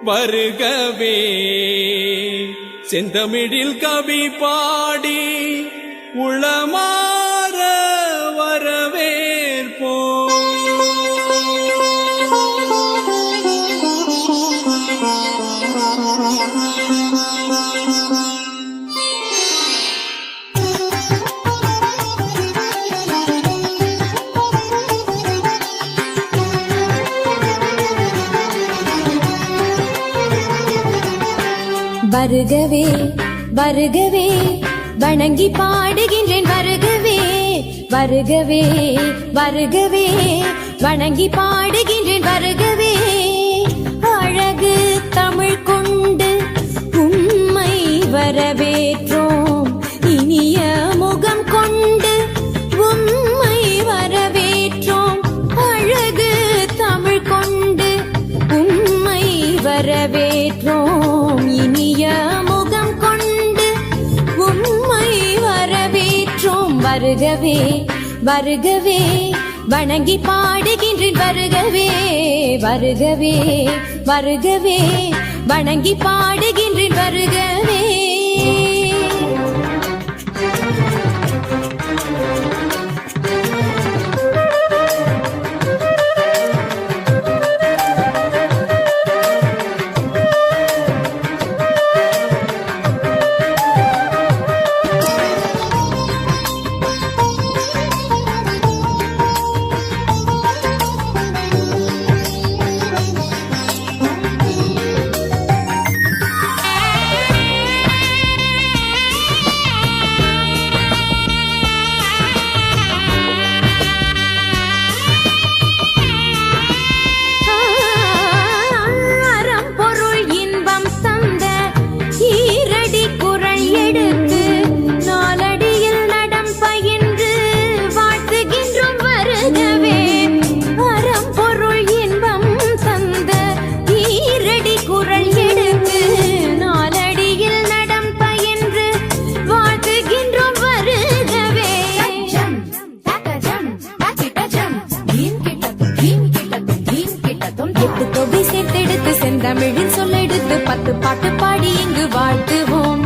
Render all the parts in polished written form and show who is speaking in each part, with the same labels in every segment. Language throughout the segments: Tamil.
Speaker 1: வருகவே செந்தமிழில் கவி பாடி உளமாற வரவேற்போம்.
Speaker 2: வருகவே வருகவே வணங்கி பாடுகின்றேன் வருகவே வருகவே வருகவே வணங்கி பாடுகின்றேன் வருகவே அழகு தமிழ் கொண்டு உம்மை வரவேற்றோம் இனிய முகம் கொண்டு உம்மை வரவேற்றோம் அழகு தமிழ் கொண்டு உம்மை வரவேற்றோம் இனிய முகம் கொண்டு உம்மை வரவேற்றோம் வருகவே வருகவே வணங்கி பாடுகின்றேன் வருகவே வருகவே வருகவே வணங்கி பாடுகின்றேன் வருகவே. தமிழின் சொல்லெடுத்து 10 பாட்டு பாடி இங்கு வாழ்த்துவோம்.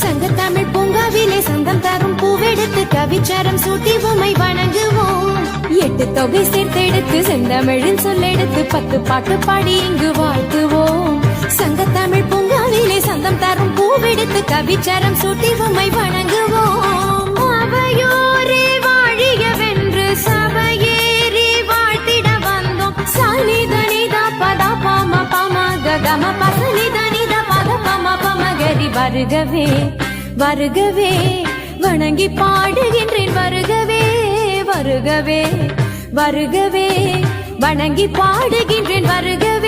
Speaker 2: சங்கத்தமிழ் பூங்காவிலே சந்தம் தரும் பூவெடுத்து கவிச்சாரம் சூட்டி உம்மை வணங்குவோம். 8 தொகை சேர்த்தெடுத்து செந்தமிழின் சொல்லெடுத்து 10 பாட்டு பாடி இங்கு வாழ்த்துவோம். சங்கத்தமிழ் பூங்காவிலே சந்தம் தரும் பூவெடுத்து கவிச்சாரம் சூட்டி உம்மை வணங்குவோம். அவையோரே வாழியவென்று சபையேறி வாழ்த்திட வந்தோம். சாலிதனிதா பதா பாம கம பசனி தனித பத பம பமகரி வருகவே வருகவே வணங்கி பாடுகின்றேன் வருகவே வருகவே வருகவே வணங்கி பாடுகின்றேன் வருகவே.